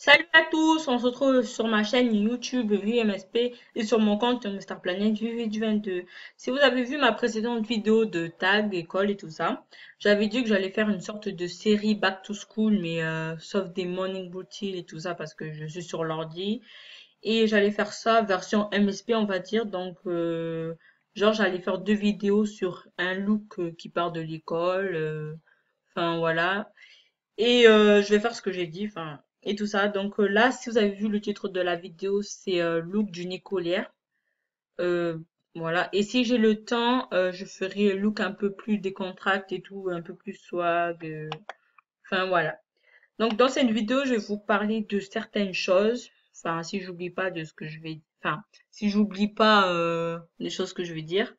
Salut à tous, on se retrouve sur ma chaîne YouTube VMSP et sur mon compte Mr Planet VV22. Si vous avez vu ma précédente vidéo de tag, école et tout ça, j'avais dit que j'allais faire une sorte de série Back to School, mais sauf des morning routines et tout ça parce que je suis sur l'ordi. Et j'allais faire ça version MSP, on va dire. Donc, genre, j'allais faire deux vidéos sur un look qui part de l'école. Enfin, voilà. Et je vais faire ce que j'ai dit, enfin, et tout ça. Donc là, si vous avez vu le titre de la vidéo, c'est Look d'une écolière. Euh, voilà. Et si j'ai le temps, je ferai look un peu plus décontracté et tout, un peu plus swag. Enfin voilà. Donc dans cette vidéo, je vais vous parler de certaines choses. Enfin, si j'oublie pas de ce que je vais, enfin, si j'oublie pas les choses que je vais dire.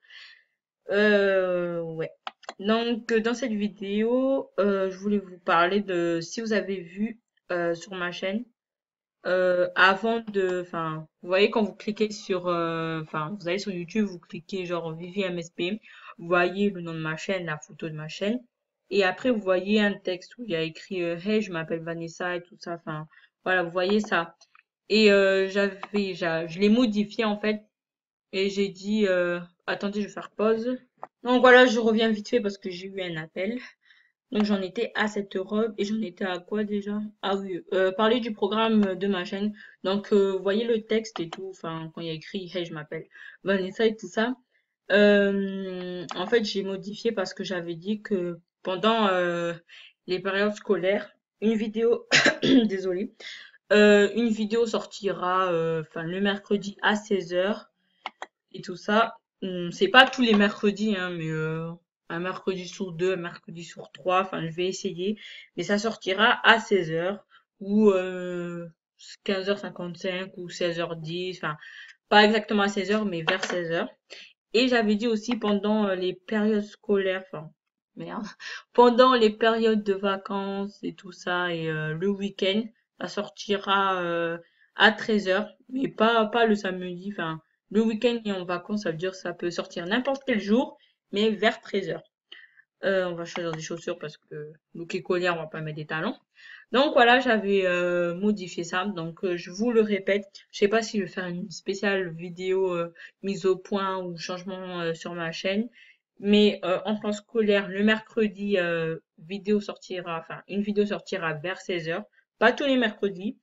Ouais. Donc, dans cette vidéo, je voulais vous parler de si vous avez vu sur ma chaîne avant de, enfin, vous voyez quand vous cliquez sur, enfin, vous allez sur YouTube, vous cliquez genre Vivi MSP, vous voyez le nom de ma chaîne, la photo de ma chaîne, et après vous voyez un texte où il y a écrit Hey, je m'appelle Vanessa et tout ça. Enfin, voilà, vous voyez ça. Et je l'ai modifié en fait, et j'ai dit attendez, je vais faire pause. Donc voilà, je reviens vite fait parce que j'ai eu un appel. Donc j'en étais à cette robe et j'en étais à quoi déjà? Ah oui, parler du programme de ma chaîne. Donc vous voyez le texte et tout, enfin quand il y a écrit Hey, je m'appelle Vanessa et tout ça. En fait, j'ai modifié parce que j'avais dit que pendant les périodes scolaires, une vidéo, désolée, une vidéo sortira enfin le mercredi à 16h et tout ça. C'est pas tous les mercredis, hein, mais un mercredi sur deux, un mercredi sur trois. Enfin, je vais essayer. Mais ça sortira à 16h ou 15h55 ou 16h10. Enfin, pas exactement à 16h, mais vers 16h. Et j'avais dit aussi pendant les périodes scolaires, enfin, merde, pendant les périodes de vacances et tout ça, et le week-end, ça sortira à 13h, mais pas le samedi, enfin, le week-end et en vacances, ça veut dire que ça peut sortir n'importe quel jour, mais vers 13h. On va choisir des chaussures parce que look écolière, on va pas mettre des talons. Donc voilà, j'avais modifié ça. Donc je vous le répète, je sais pas si je vais faire une spéciale vidéo mise au point ou changement sur ma chaîne, mais en temps scolaire, le mercredi, une vidéo sortira vers 16h, pas tous les mercredis.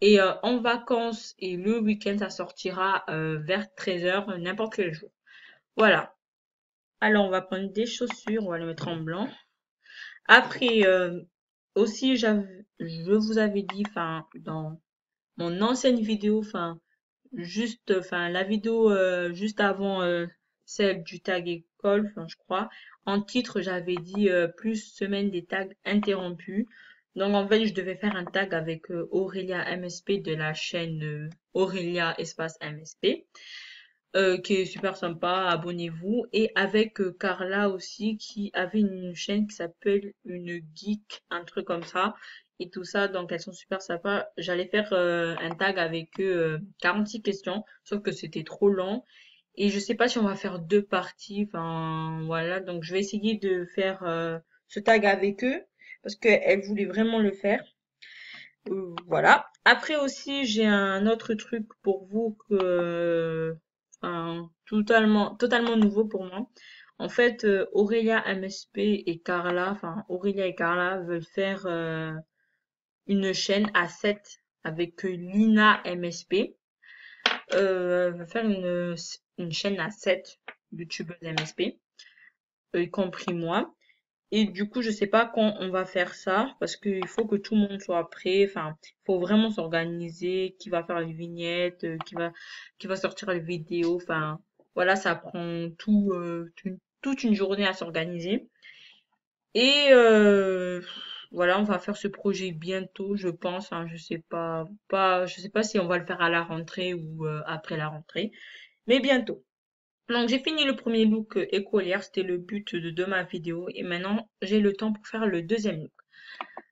Et en vacances et le week-end, ça sortira vers 13h, n'importe quel jour. Voilà. Alors on va prendre des chaussures, on va les mettre en blanc. Après, aussi, je vous avais dit, enfin, dans mon ancienne vidéo, enfin, enfin, la vidéo juste avant celle du tag école, enfin, je crois, en titre, j'avais dit plus semaine des tags interrompus. Donc, en fait, je devais faire un tag avec Aurélia MSP de la chaîne Aurélia Espace MSP qui est super sympa, abonnez-vous. Et avec Carla aussi, qui avait une chaîne qui s'appelle Une Geek, un truc comme ça, et tout ça. Donc elles sont super sympas. J'allais faire un tag avec eux, 46 questions, sauf que c'était trop long. Et je sais pas si on va faire deux parties, enfin voilà. Donc je vais essayer de faire ce tag avec eux, parce qu'elles voulaient vraiment le faire. Voilà. Après aussi, j'ai un autre truc pour vous enfin, totalement nouveau pour moi. En fait, Aurélia MSP et Carla, enfin, Aurélia et Carla veulent faire une chaîne à 7 avec Lina MSP. Elle veut faire une chaîne à 7 youtubeuses MSP, y compris moi. Et du coup, je sais pas quand on va faire ça parce qu'il faut que tout le monde soit prêt. Enfin, il faut vraiment s'organiser. Qui va faire les vignettes, qui va sortir les vidéos. Enfin, voilà, ça prend toute une journée à s'organiser. Et voilà, on va faire ce projet bientôt, je pense. Hein, je sais pas si on va le faire à la rentrée ou après la rentrée, mais bientôt. Donc j'ai fini le premier look écolière, c'était le but de ma vidéo et maintenant j'ai le temps pour faire le deuxième look.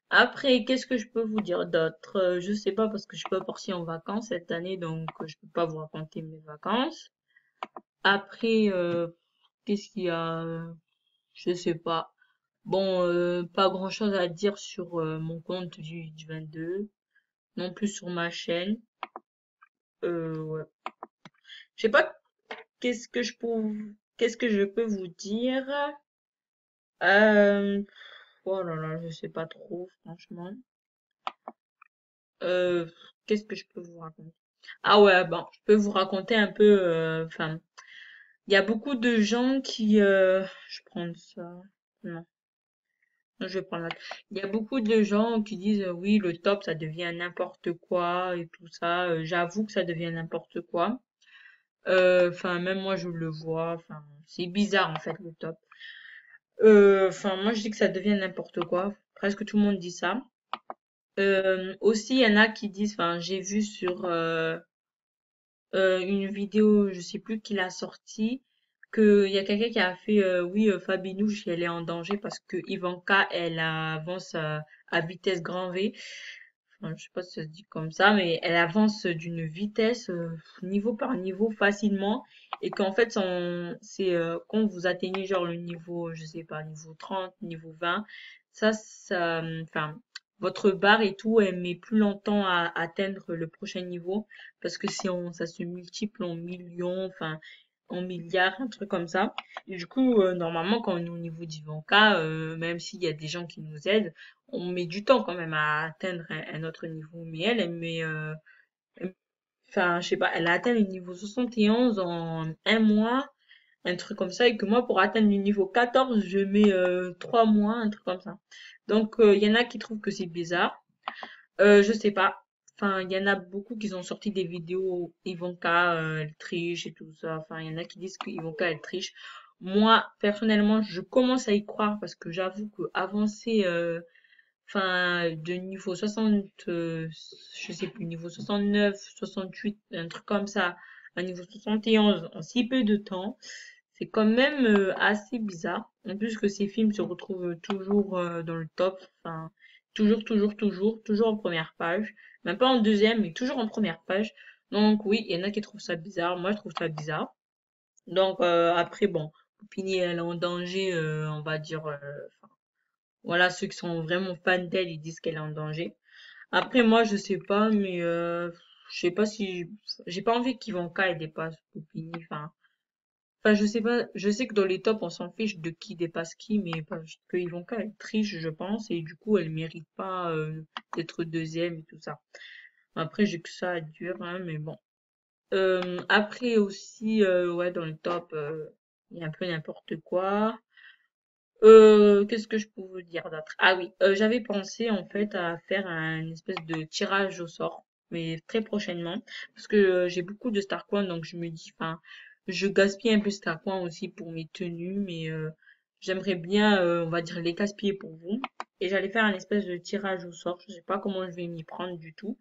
Après, qu'est-ce que je peux vous dire d'autre? Je sais pas parce que je suis pas partie en vacances cette année donc je peux pas vous raconter mes vacances. Après, qu'est-ce qu'il y a? Je sais pas. Bon, pas grand-chose à dire sur mon compte du 22. non plus sur ma chaîne. Ouais. Je sais pas qu'est-ce que je peux vous dire. Euh, oh là là, je sais pas trop, franchement. Euh, qu'est-ce que je peux vous raconter? Ah ouais, bon, je peux vous raconter un peu. Enfin, il y a beaucoup de gens qui. Je prends ça. Non, non, je vais prendre là. Il y a beaucoup de gens qui disent oui, le top, ça devient n'importe quoi et tout ça. J'avoue que ça devient n'importe quoi. Enfin, même moi, je le vois. Enfin, c'est bizarre en fait le top. Enfin, moi, je dis que ça devient n'importe quoi. Presque tout le monde dit ça. Aussi, il y en a qui disent. Enfin, j'ai vu sur une vidéo, je sais plus qui l'a sortie, que il y a quelqu'un qui a fait oui, Fabinouche, elle est en danger parce que Ivanka, elle avance à vitesse grand V. Enfin, je sais pas si ça se dit comme ça, mais elle avance d'une vitesse niveau par niveau facilement et qu'en fait c'est quand vous atteignez genre le niveau, je sais pas, niveau 30, niveau 20, enfin votre barre et tout, elle met plus longtemps à atteindre le prochain niveau parce que ça se multiplie en millions, enfin en milliards, un truc comme ça. Et du coup, normalement, quand on est au niveau d'Ivanka, même s'il y a des gens qui nous aident, on met du temps quand même à atteindre un autre niveau. Mais elle met, enfin, je sais pas, elle a atteint le niveau 71 en un mois, un truc comme ça, et que moi, pour atteindre le niveau 14, je mets 3 mois, un truc comme ça. Donc, il y en a qui trouvent que c'est bizarre. Je sais pas. Enfin, il y en a beaucoup qui ont sorti des vidéos Ivanka, elle triche et tout ça. Enfin, il y en a qui disent que Ivanka, elle triche. Moi, personnellement, je commence à y croire parce que j'avoue que avancer, enfin, de niveau 60, je sais plus, niveau 69, 68, un truc comme ça, à niveau 71 en si peu de temps, c'est quand même assez bizarre. En plus que ces films se retrouvent toujours dans le top, enfin, toujours en première page. Même pas en deuxième, mais toujours en première page. Donc oui, il y en a qui trouvent ça bizarre. Moi, je trouve ça bizarre. Donc après, bon, Poupini, elle est en danger, on va dire. Voilà, ceux qui sont vraiment fans d'elle, ils disent qu'elle est en danger. Après, moi, je sais pas, mais je sais pas si j'ai pas envie qu'Ivanka elle dépasse Poupini. Enfin, je sais pas. Je sais que dans les tops, on s'en fiche de qui dépasse qui, mais parce que Ivanka elle triche, je pense, et du coup, elle mérite pas d'être deuxième et tout ça. Après, j'ai que ça à dire, hein, mais bon. Après aussi, ouais, dans le top, il y a un peu n'importe quoi. Qu'est-ce que je peux vous dire d'autre? Ah oui, j'avais pensé en fait à faire un espèce de tirage au sort, mais très prochainement, parce que j'ai beaucoup de Starcoin, donc je me dis, enfin, je gaspille un peu Starcoin aussi pour mes tenues, mais j'aimerais bien, on va dire, les gaspiller pour vous. Et j'allais faire un espèce de tirage au sort, je sais pas comment je vais m'y prendre du tout.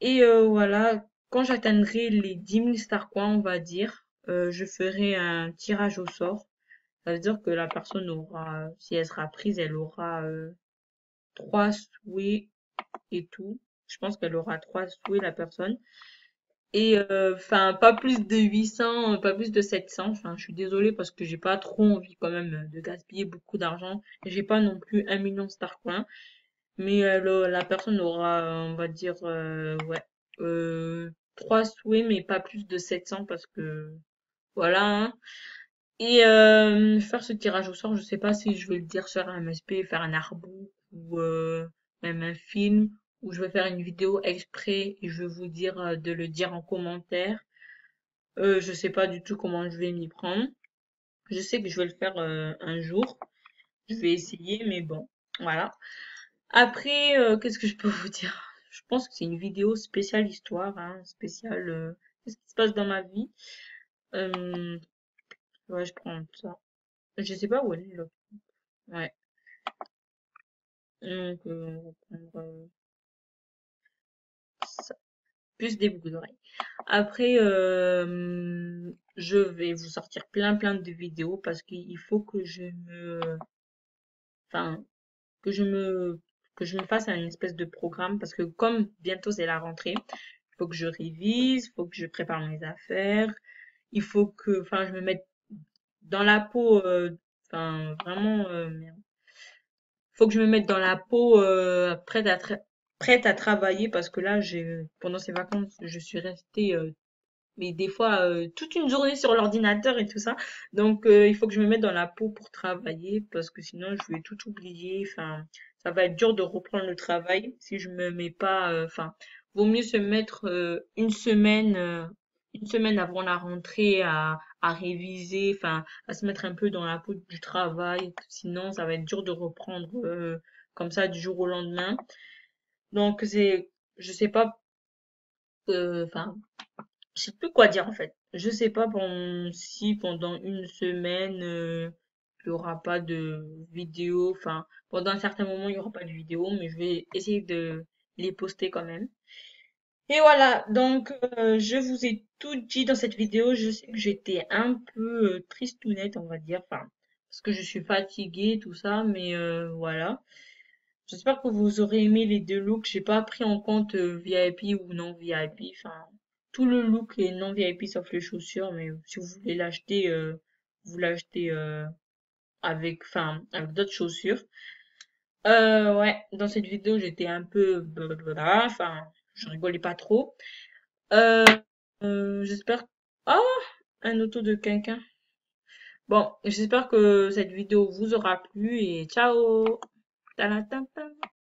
Et voilà, quand j'atteindrai les 10 000 Starcoin, on va dire, je ferai un tirage au sort. Ça veut dire que la personne aura, si elle sera prise, elle aura 3 souhaits et tout. Je pense qu'elle aura 3 souhaits, la personne. Et enfin, pas plus de 800, pas plus de 700. Enfin, je suis désolée parce que j'ai pas trop envie quand même de gaspiller beaucoup d'argent. J'ai pas non plus 1 million Starcoin. Mais la personne aura, on va dire, ouais, 3 souhaits, mais pas plus de 700 parce que voilà, hein. Et faire ce tirage au sort, je sais pas si je vais le dire sur un MSP, faire un artbook ou même un film, ou je vais faire une vidéo exprès et je vais vous dire de le dire en commentaire. Je sais pas du tout comment je vais m'y prendre. Je sais que je vais le faire un jour. Je vais essayer, mais bon, voilà. Après, qu'est-ce que je peux vous dire? Je pense que c'est une vidéo spéciale histoire, hein, spéciale qu'est-ce qui se passe dans ma vie. Euh, ouais, je prends ça. Je sais pas où elle est là. Ouais. Donc, on va prendre ça. Plus des boucles d'oreilles. Après, je vais vous sortir plein de vidéos parce qu'il faut que enfin, que je me, que je me fasse un espèce de programme parce que comme bientôt c'est la rentrée, il faut que je révise, il faut que je prépare mes affaires, il faut que, enfin, je me mette dans la peau, enfin, vraiment, merde. Faut que je me mette dans la peau prête à prête à travailler parce que là, pendant ces vacances, je suis restée mais des fois toute une journée sur l'ordinateur et tout ça. Donc il faut que je me mette dans la peau pour travailler parce que sinon je vais tout oublier. Enfin, ça va être dur de reprendre le travail si je me mets pas. Enfin, vaut mieux se mettre une semaine avant la rentrée à réviser, enfin, à se mettre un peu dans la peau du travail. Sinon, ça va être dur de reprendre comme ça du jour au lendemain. Donc je sais pas. Enfin, je sais plus quoi dire en fait. Je sais pas si pendant une semaine il y aura pas de vidéo. Enfin, pendant un certain moment il y aura pas de vidéo, mais je vais essayer de les poster quand même. Et voilà, donc je vous ai tout dit dans cette vidéo. Je sais que j'étais un peu tristounette, on va dire, enfin, parce que je suis fatiguée, tout ça, mais voilà. J'espère que vous aurez aimé les deux looks. J'ai pas pris en compte VIP ou non VIP. Enfin, tout le look est non VIP sauf les chaussures. Mais si vous voulez l'acheter, vous l'achetez enfin, avec d'autres chaussures. Ouais, dans cette vidéo, j'étais un peu blablabla. Enfin, je rigolais pas trop. Euh, j'espère. Oh, un auto de quelqu'un. Bon, j'espère que cette vidéo vous aura plu et ciao. Ta-la-ta-ta.